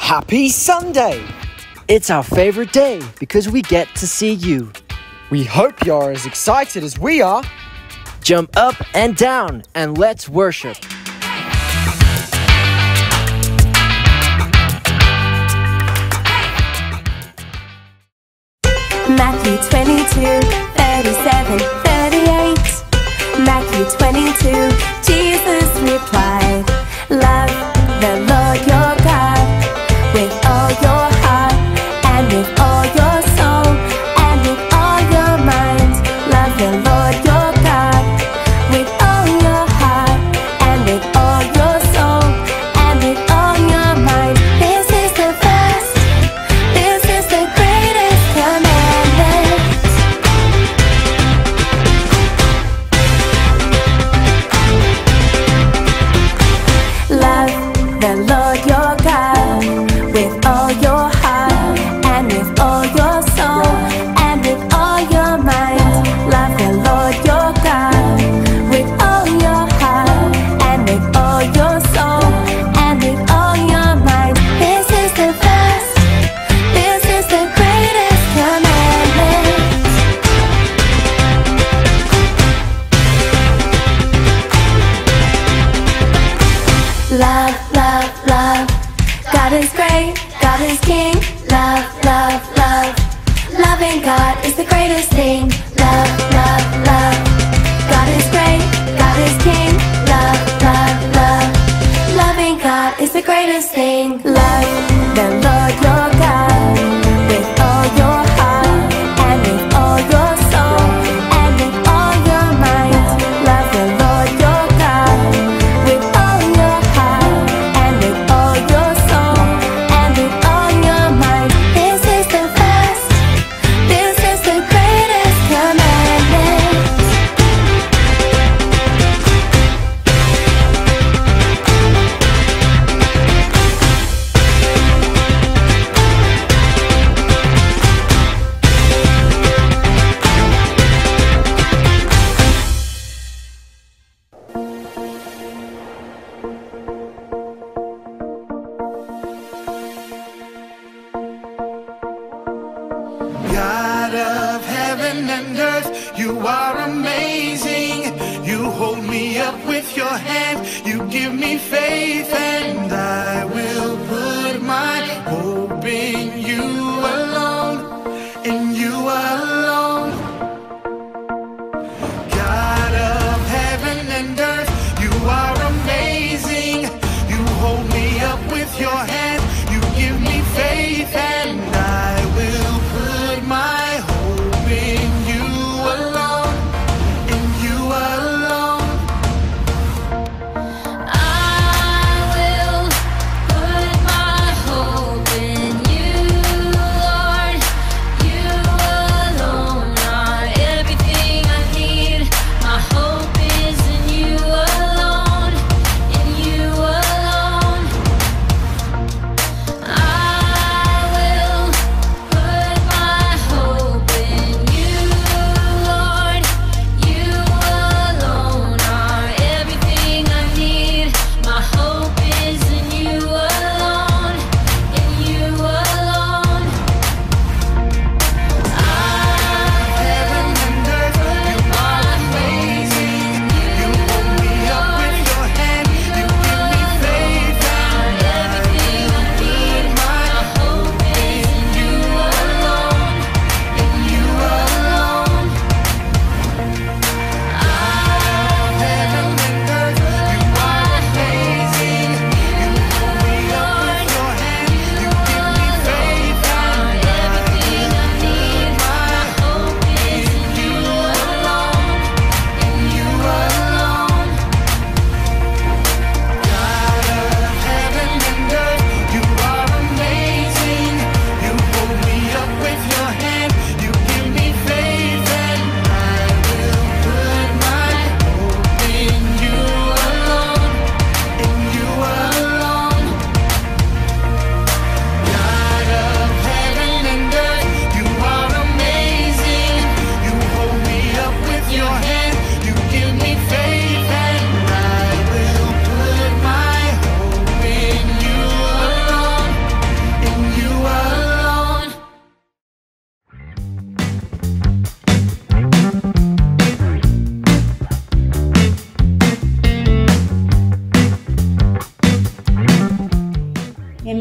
Happy Sunday! It's our favorite day because we get to see you. We hope you're as excited as we are. Jump up and down and let's worship. Matthew 22, 37, 38. Matthew 22, Jesus replied, love the Lord your God with all your heart and with all your soul and with all your mind. Love the Lord your God with all your heart and with all your soul and with all your mind. This is the first, this is the greatest commandment. Love the Lord your God with all your heart and with all your soul and with all your mind. Love the Lord your God with all your heart and with all your soul and with all your mind. This is the first, this is the greatest commandment. Love, love, love. God is great, God is King. Love, love, love. Loving God is the greatest thing. Love, love, love. God is great, God is King. Love, love, love. Loving God is the greatest thing. Love the Lord your God with all your heart and with all your soul and with all your mind. Love the Lord your God with all your heart and with all your soul and with all your mind. This is the first, this is the greatest commandment. God of heaven and earth, you are amazing. You hold me up with your hand, you give me faith, and I will put my hope in you alone, in you alone. God of heaven and earth, you are amazing. You hold me up with your hand, you give me faith, and I will put my hope in you alone, in you alone. I will put my hope in you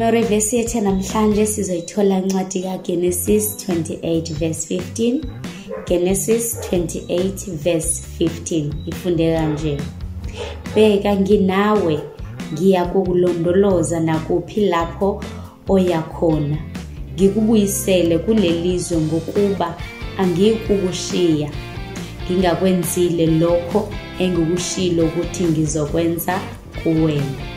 Honore verse yethu namhlanje sizoyithola incwadi kaGenesis 28 verse 15. Genesis 28 verse 15 ifunde kanje. Bheka nginawe ngiya kukulondoloza nakuphi lapho oya khona. Ngikubuyisele kulelizwe ngokuba angikukushiya. Ngingakwenzile lokho engikushilo ukuthi ngizokwenza kuwena.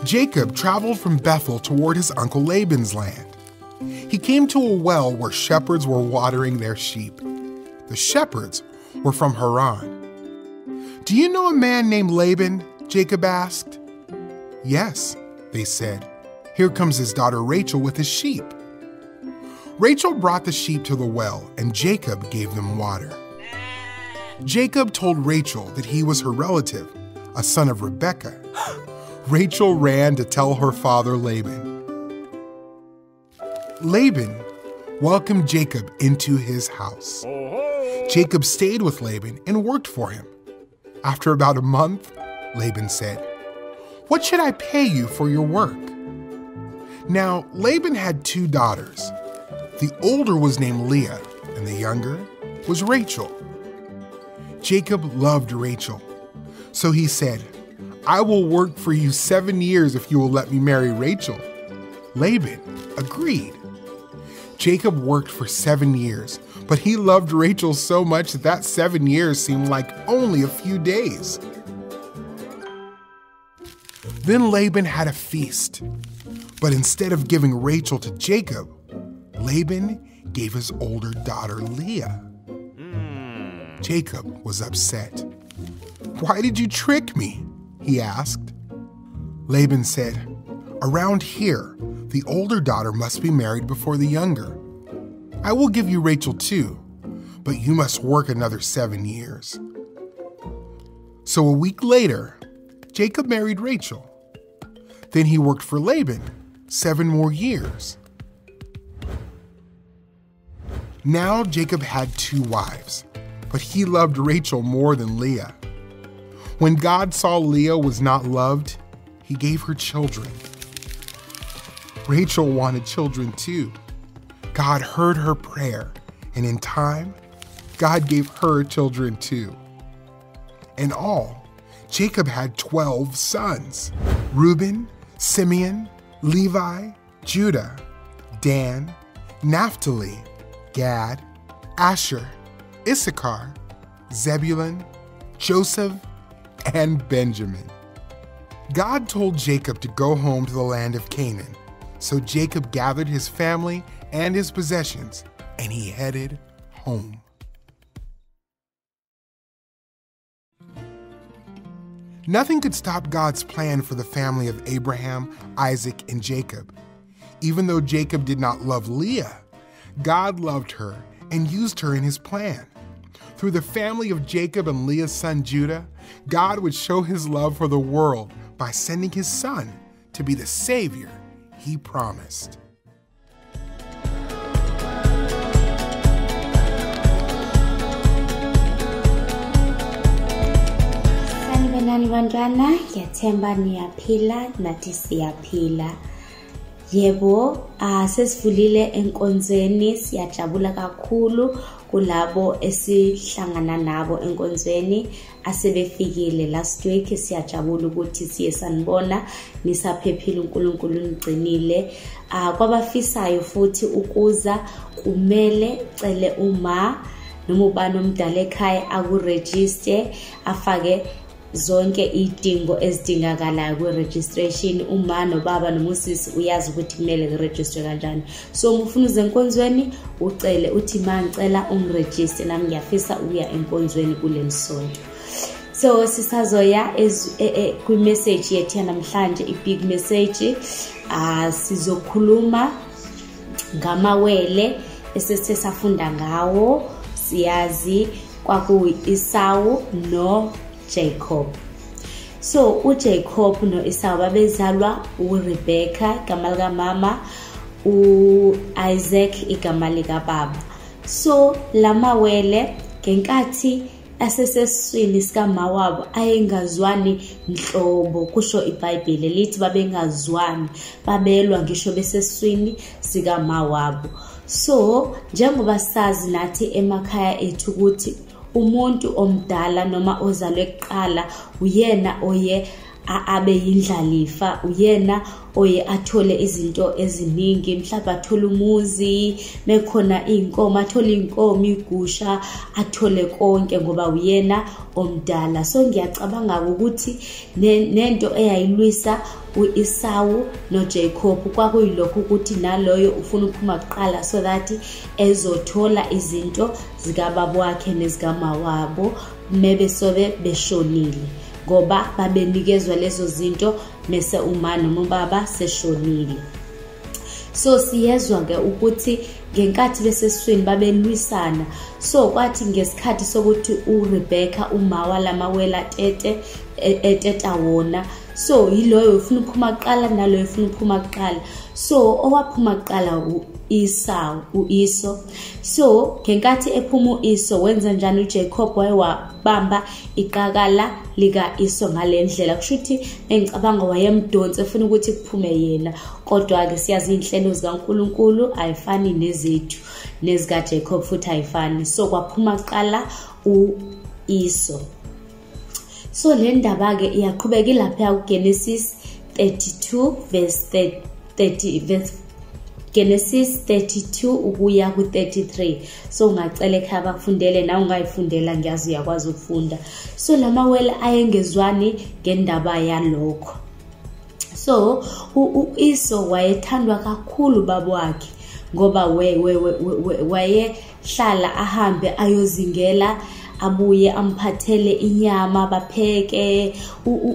Jacob traveled from Bethel toward his uncle Laban's land. He came to a well where shepherds were watering their sheep. The shepherds were from Haran. "Do you know a man named Laban?" Jacob asked. "Yes," they said. "Here comes his daughter Rachel with his sheep." Rachel brought the sheep to the well, and Jacob gave them water. Jacob told Rachel that he was her relative, a son of Rebekah. Rachel ran to tell her father Laban. Laban welcomed Jacob into his house. Jacob stayed with Laban and worked for him. After about a month, Laban said, "What should I pay you for your work?" Now, Laban had 2 daughters. The older was named Leah, and the younger was Rachel. Jacob loved Rachel, so he said, "I will work for you 7 years if you will let me marry Rachel." Laban agreed. Jacob worked for 7 years, but he loved Rachel so much that 7 years seemed like only a few days. Then Laban had a feast, but instead of giving Rachel to Jacob, Laban gave his older daughter Leah. Jacob was upset. "Why did you trick me?" he asked. Laban said, "Around here, the older daughter must be married before the younger. I will give you Rachel too, but you must work another 7 years." So a week later, Jacob married Rachel. Then he worked for Laban 7 more years. Now Jacob had 2 wives, but he loved Rachel more than Leah. When God saw Leah was not loved, he gave her children. Rachel wanted children too. God heard her prayer, and in time, God gave her children too. In all, Jacob had 12 sons: Reuben, Simeon, Levi, Judah, Dan, Naphtali, Gad, Asher, Issachar, Zebulun, Joseph, and Benjamin. God told Jacob to go home to the land of Canaan, so Jacob gathered his family and his possessions, and he headed home. Nothing could stop God's plan for the family of Abraham, Isaac, and Jacob. Even though Jacob did not love Leah, God loved her and used her in his plan. Through the family of Jacob and Leah's son Judah, God would show his love for the world by sending his son to be the Savior he promised. Sanibonani bantwana, ngiyathemba niyaphila nathi siyaphila. Yebo, sesivulile enkonzweni, siyajabula kakhulu kulabo esihlangana nabo enkonzweni asebefikile last week. Siyajabula ukuthi siye sanibona nisaphephile, uNkulunkulu nigcinile. Kwabafisayo futhi ukuza kumele cele uma noma ubani omdala ekhaya akuregister, afake zonke idingo ezidingakalayo kwe-registration. Uma nobaba nomusisi uyazi ukuthi kumele ngiregister kanjani. So ufuna uze enkonzweni ucele uthi mangicela ungiregister, nami ngiyafisa ukuya enkonzweni kuleli sonto. So sisazoya kwi-message yethu namhlanje, i-big message. Sizokhuluma ngamawele esithe safunda ngawo. Siyazi kwakuyi Esau no Jacob. So uJacob noEsau babezalwa uRebecca igama lika mama, uIsaac igama lika baba. So lamawele ngenkathi aseseswini sikama wabo ayengazwani nhlobo, kusho iBhayibheli lithi babengazwani, babelwa ngisho beseswini sikama wabo. So njengoba sazi nathi emakhaya ethu ukuthi umuntu omdala noma ozalwe kuqala uyena oye abe yindlalifa, uyena oye athole izinto eziningi, mhlawumbe athole umuzi, mekhona inkomo athole inkomo, igusha, athole konke ngoba uyena omdala. So ngiyacabanga ukuthi nento eyayilwisa uEsau noJacob kwakuyilokho ukuthi naloyo ufuna ukuphuma kuqala so that ezothola izinto zikababa wakhe nezikama wabo mebe sobe beshonile, ngoba babenikezwa lezo zinto mase uma noma ubaba seshonile. So siyezwa ke ukuthi ngenkathi beseswini babelwisana. So kwathi ngesikhathi sokuthi uRebecca umawa lamawela eteta wona, so yiloyo ufuna ukuphuma kuqala naloyo ufuna ukuphuma kuqala. So owaphuma kuqala uEsau. So ngenkathi ephuma uEsau wenza njani uJacob? Wayewabamba iqakala lika Esau ngalendlela, kushuthi engicabanga wayemdonse ufuna ukuthi kuphume yena, kodwa ke siyazi inhlelo zikaNkulunkulu ayifani nezethu, nezika Jacob futhi ayifani. So kwaphuma kuqala uEsau. So le ndaba ke iyaqhubeka lapha kuGenesis 32 verse 30 Genesis 32 ukuya ku33. So ngacela ekhaya bakufundele, na ungayifundela ngiyazi uyakwazi ukufunda. So lamawele ayengezwani ngendaba yalokho. So uEsau wayethandwa kakhulu baba wakhe ngoba wayehlala ahambe ayozingela, abuye amphathele inyama bapheke.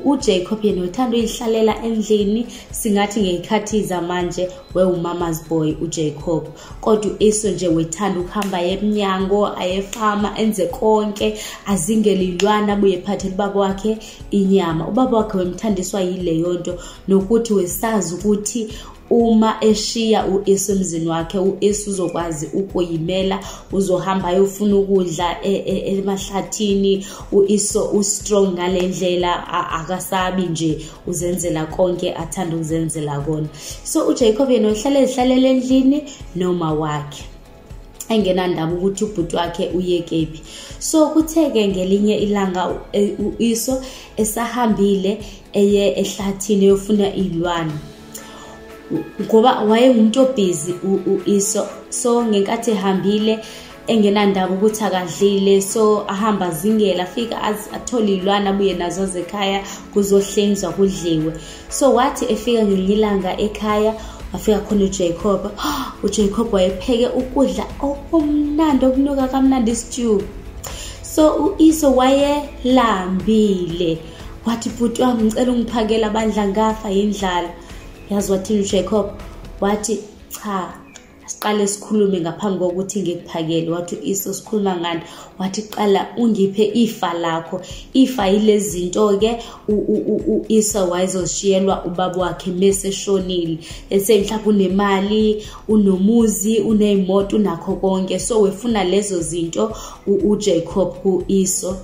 uJacob yena uthanda uyihlalela endlini, singathi ngekhathi zamanje umama's boy uJacob, kodwa uEsau nje wethanda ukuhamba eminyango, ayefama, enze konke, azingele ilwana, abuye ephathele baba wakhe inyama. Ubaba wakhe wemthandiswa yileyo nto, nokuthi wesazi ukuthi uma eshiya uEsau emzini wakhe, uEsau uzokwazi ukuyimela, uzohamba ayofuna ukudla emahlathini. uEsau ustrong ngalendlela, akasabi nje, uzenzela konke athanda ukuzenzela kona. So uJacob yena uhlalela endlini noma wakhe, engenandaba ukuthi ubhuti wakhe uye kephi. So kutheke ngelinye ilanga uEsau esahambile eye ehlathini eyofuna ilwana, ngoba wayengumuntu obusy uEsau. So ngenkathi ehambile engenandaba ukuthi akadlile, so ahamba zingela, afika athola ilwana, abuye nazo ekhaya kuzohlinzwa kudliwe. So wathi efika ngelilanga ekhaya wafika khona uJacob. uJacob wayepheke ukudla okumnandi, okunuka kamnandi, stew. So uEsau wayelambile, wathi bhuti wami ngicela ungiphakele abandla ngafa yindlala. Yazi wathini uJacob? Wathi cha, siqale sikhulume ngaphambi kokuthi ngikuphakele. Wathi uEsau sikhuluma ngani? Wathi qala ungiphe ifa lakho. Ifa yilezi zinto ke uEsau wayezoshiyelwa ubaba wakhe meseshonile, ese mhlawumbe unemali, unomuzi, uneimoto, unakho konke. So wefuna lezo zinto uJacob kuEsau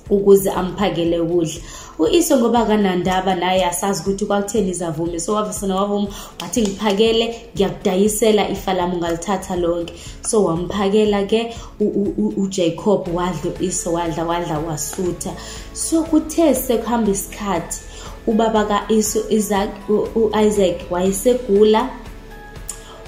ukuze amphakele ukudla. uEsau ngoba kanandaba naye asazi ukuthi kwakutheni izavume, so wavusana wavuma, wathi ngiphakele, ngiyakudayisela ifa lami ngalithatha lonke. So wamphakela ke uJacob, wadla uEsau, wadla wasutha. So kuthe sekuhamba isikhathi, ubaba kaEsau uIsaac wayesegula,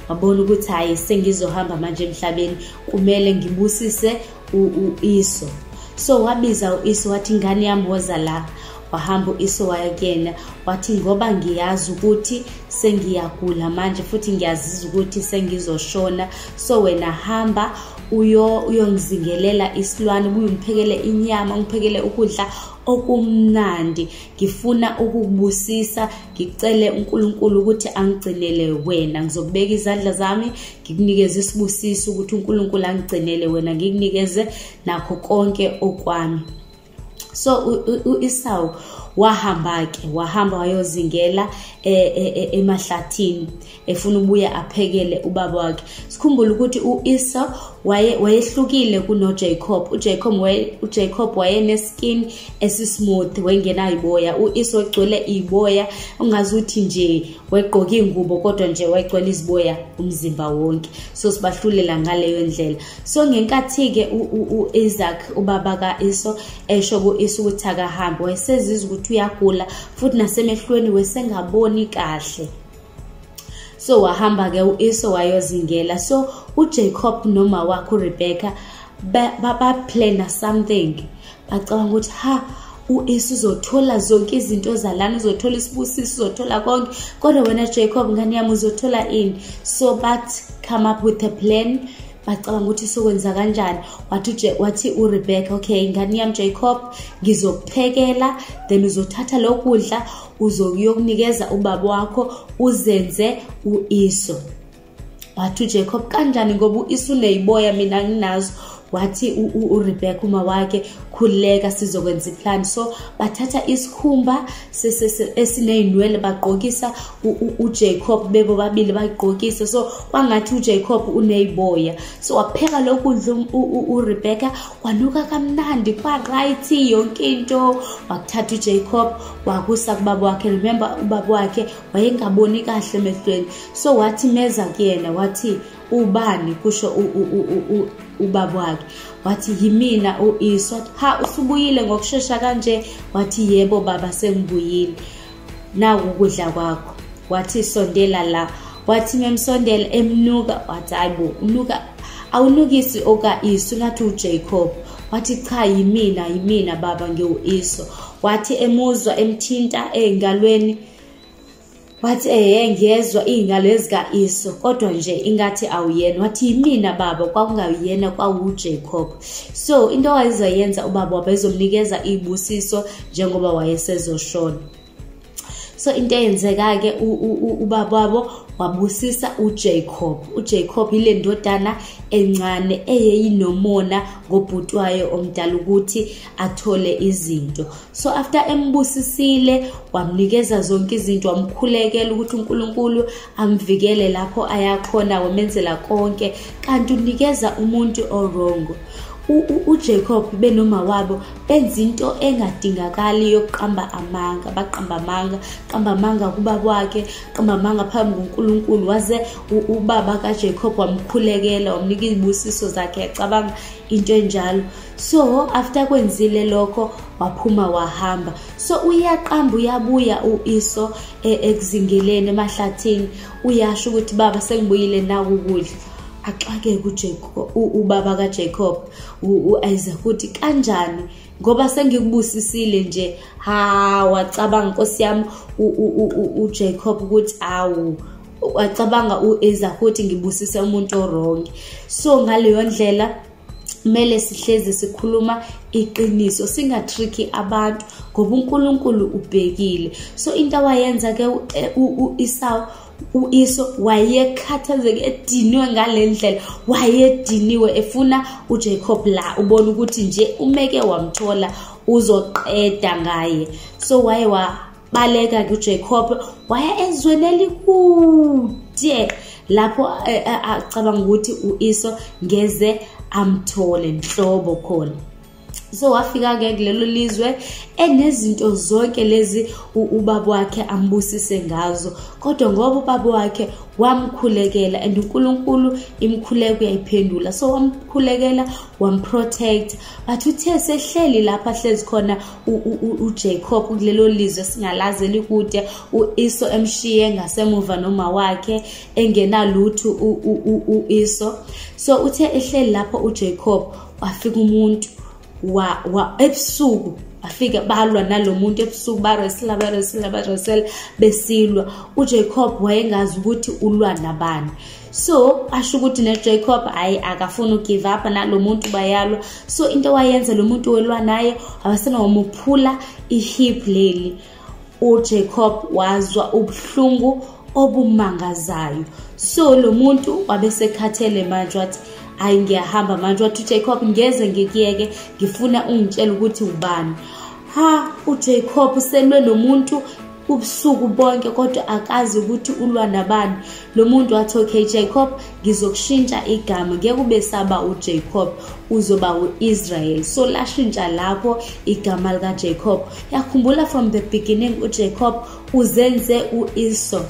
wabona ukuthi hayi sengizohamba manje emhlabeni, kumele ngibusise uEsau. So wabiza uEsau wathi ngani yami woza la. Wahamba uEsau wayakena, wathi ngoba ngiyazi ukuthi sengiyagula manje futhi ngiyaziza ukuthi sengizoshona, so wena hamba uyongizingelela isilwane, ubuye umphekele inyama, ungiphekele ukudla okumnandi. Ngifuna ukukubusisa, ngicele uNkulunkulu ukuthi angigcinele wena. Ngizokubeka izandla zami, ngikunikeze isibusiso ukuthi uNkulunkulu angigcinele wena, ngikunikeze nakho konke okwami. So uEsau wahamba wayozingela emahlathini efuna ubuya aphekele ubaba wakhe. Sikhumbula ukuthi uEsau wayehlukile kunoJacob. uJacob wayeneskin esismooth wengena iboya. uEsau egcwele iboya ungazuthi nje wegqoka ingubo kodwa nje wayegcwele iziboya umzimba wonke. So sibahlulela ngaleyo ndlela. So ngenkathi ke uIsaac ubaba kaEsau esho kuEsau ukuthi akahambe, wayesezizwa ukuthi uyagula futhi nasemehlweni wesengaboni kahle. So wahamba ke uEsau wayozingela. So uJacob noma wakhe uRebecca ba plana something. Bacabanga ukuthi uEsau uzothola zonke izinto zalana, uzothola isibusiso, uzothola konke, kodwa wena Jacob ngani yami uzothola ini? So but come up with a plan. Bacabanga ukuthi sokwenza kanjani. Wathi uRebecca, okay ngani yami Jacob, ngizokuphekela then uzothatha lokudla uzokuyokunikeza ubaba wakho uzenze uEsau. Wathi uJacob, kanjani ngoba uEsau neyiboya mina nginazo? Wathi uRebecca uma wakhe, khuleka sizokwenza iplan. So bathatha isikhumba esineyinwele bagqokisa uJacob, bebo babili bagqokisa. So kwangathi uJacob uneyiboya. So wapheka lokudla uRebecca, kwanuka kamnandi, kwa right yonke into. Wakuthatha uJacob wakusa kubaba wakhe. Remember ubaba wakhe wayengaboni kahle emehlweni. So wathi meza kuyena, wathi ubani? Kusho ubaba wakhe. Wathi yimina uEsau. Usubuyile ngokusheshsha kanje? Wathi yebo baba, sengibuyile. Naku ukudla kwakho. Wathi sondela la. Wathi memsondela emnuka. Wathi hayibo unuka, awunukisi okaEsau ngathi uJacob. Wathi cha yimina baba, ngiuEsau. Wathi emuzwa emthinta engalweni. Wathi ngiyezwa ingalo ezikaEsau kodwa nje ingathi awuyena. Wathi yimina baba, kwakungayena kwakuJacob. So into wayezoyenza ubaba wabezomnikeza ibusiso njengoba wayesezoshona. So into eyenzeka ke ubaba wabo wabusisa uJacob. uJacob ile ndodana encane eyeyinomona ngobhutwayo omdala ukuthi athole izinto. So after embusisile wamnikeza zonke izinto, wamkhulekela ukuthi uNkulunkulu amvikele lapho ayakhona, wamenzela konke, kanti unikeza umuntu orongo. uJacob benoma wabo benza into engadingakali yokuqamba amanga. Baqamba amanga kubaba wakhe, qamba amanga phambi kuNkulunkulu. Waze ubaba kaJacob wamkhulekela, wamnika izibusiso zakhe, ecabanga into enjalo. So after kwenzile lokho waphuma wahamba. So uyaqamba uyabuya uEsau ekuzingeleni emahlathini, uyasho ukuthi baba sengibuyile naku ukudla. Axake kuJacob ubaba kaJacob uIsaac ukuthi kanjani ngoba sengikubusisile nje. Wacabanga Nkosi yami uJacob ukuthi wacabanga uIsaac ukuthi ngibusise umuntu oronke. So ngaleyo ndlela kumele sihleze sikhuluma iqiniso, singatricki abantu ngoba uNkulunkulu ubhekile. So into awayenza ke uEsau wayekhathazeke, ediniwe ngalendlela, wayediniwe efuna uJacob la, ubona ukuthi nje umeke wamthola uzoqeda ngaye. So waye wabaleka kuJacob, waya ezweni elikude lapho acabanga ukuthi uEsau ngeze amthole nhlobo khona. So wafika ke kulelo lizwe enezinto zonke lezi ubaba wakhe ambusise ngazo, kodwa ngoba ubaba wakhe wamkhulekela and uNkulunkulu imkhuleko yayiphendula. So wamkhulekela, wamprotect. But uthe sehleli lapha hlezi khona uJacob kulelo lizwe singalazi likude, uEsau emshiye ngasemuva noma wakhe engenalutho uEsau. So uthe ehleli lapha uJacob, wafika umuntu ebusuku, afika balwa nalomuntu ebusuku, baresela besilwa. uJacob wayengazi ukuthi ulwa nabani. So asho ukuthi neJacob akafuna ugive up nalomuntu bayalwa. So into wayenza lo muntu welwa naye, abasena wamuphula ihip leli. uJacob wazwa ubuhlungu obumangazayo. So lo muntu wabesekhathele manje, wathi ngiyahamba manje. Wathi uJacob ngeze ngikiyeke, ngifuna ungitshela ukuthi ubani. uJacob uselwe nomuntu ubusuku bonke kodwa akazi ukuthi ulwa nabani. Lo muntu wathi okay Jacob, ngizokushintsha igama, ngeke ube saba uJacob, uzoba uIsrael. So lashintsha lapho igama lika Jacob. Yakhumbula from the beginning uJacob uzenze uEsau,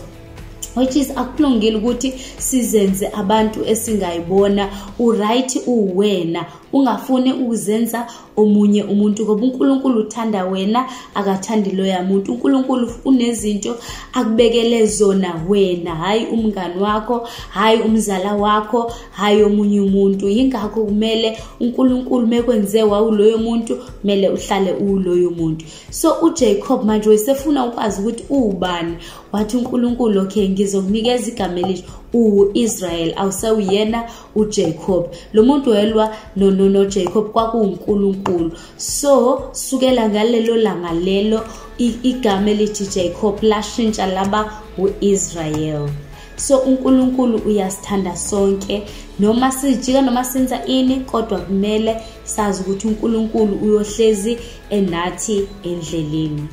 which is akulungile ukuthi sizenze abantu esingayibona. Uright uwena, ungafuni ukuzenza omunye umuntu ngoba uNkulunkulu uthanda wena, akathandi loya muntu. uNkulunkulu unezinto akubekele zona wena, hayi umngani wakho, hayi umzala wakho, hayi omunye umuntu. Yingakho kumele uNkulunkulu mekwenze wawuloyo muntu, kumele uhlale uloyo muntu. So uJacob manje wayesefuna ukwazi ukuthi ubani. Wathi uNkulunkulu okay, ngizokunikeza igama elithi uIsrael, awusawuyena uJacob. Lo muntu welwa no Jacob kwakuuNkulunkulu. So sukela ngalelo langa lelo igama elithi Jacob lashintsha laba uIsrael. So uNkulunkulu uyasithanda sonke, noma sijika noma senza ini, kodwa kumele sazi ukuthi uNkulunkulu uyohlezi enathi endleleni.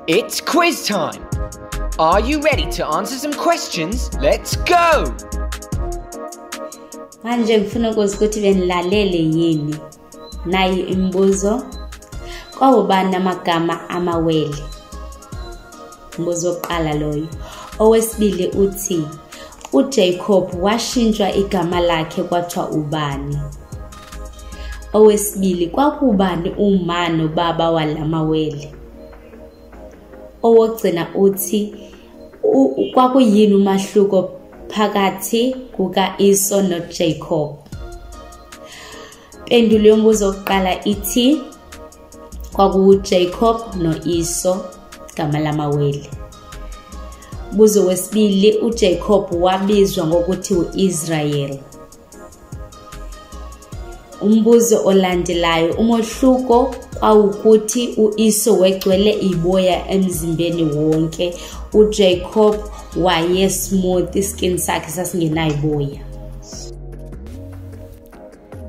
It's quiz time. Are you ready to answer some questions? Let's go! Manje ngifuna ukuthi benilalele yini. Nayi imbuzo. Kwabani amagama amawele? Mbuzo oqala loyo. Owesibili uthi uJacob washintshwa igama lakhe kwathiwa ubani? Owesibili kwakubani uma nobaba walamawele? Owogcina uthi kwakuyini umahluko phakathi kukaEsau noJacob? Pendulo yombuzo oqala ithi kwakuJacob noEsau igama lamawele. Buzo wesibili uJacob wabizwa ngokuthi uIsrael. Umbuzo olandelayo, umohluko kwawukuthi uEsau wegcwele iboya emzimbeni wonke, uJacob wayesmooth, iskin sakhe sasingenayiboya.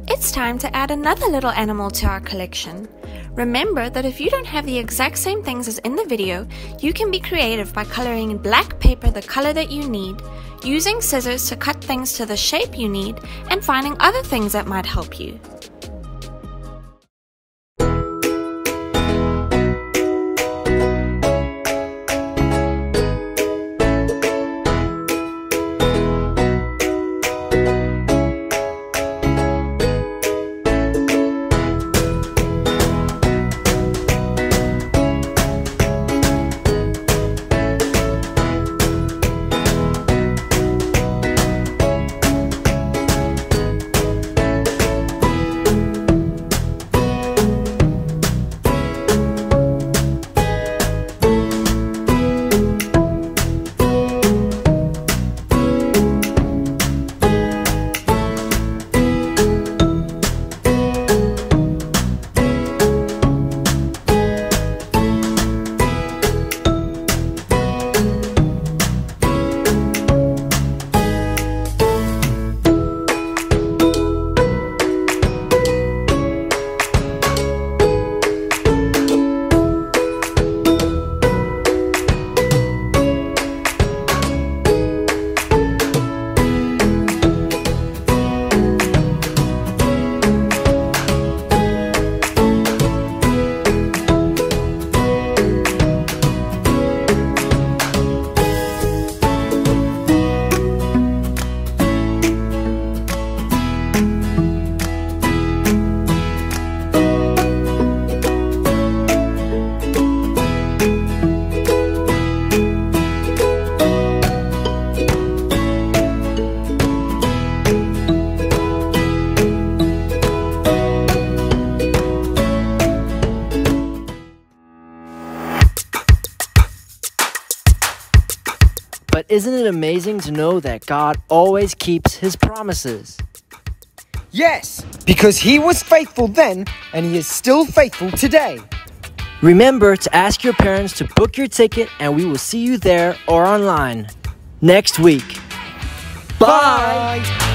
It's time to add another little animal to our collection. Remember that if you don't have the exact same things as in the video, you can be creative by coloring in black paper the color that you need, using scissors to cut things to the shape you need, and finding other things that might help you. But isn't it amazing to know that God always keeps his promises? Yes, because he was faithful then, and he is still faithful today. Remember to ask your parents to book your ticket, and we will see you there or online next week. Bye!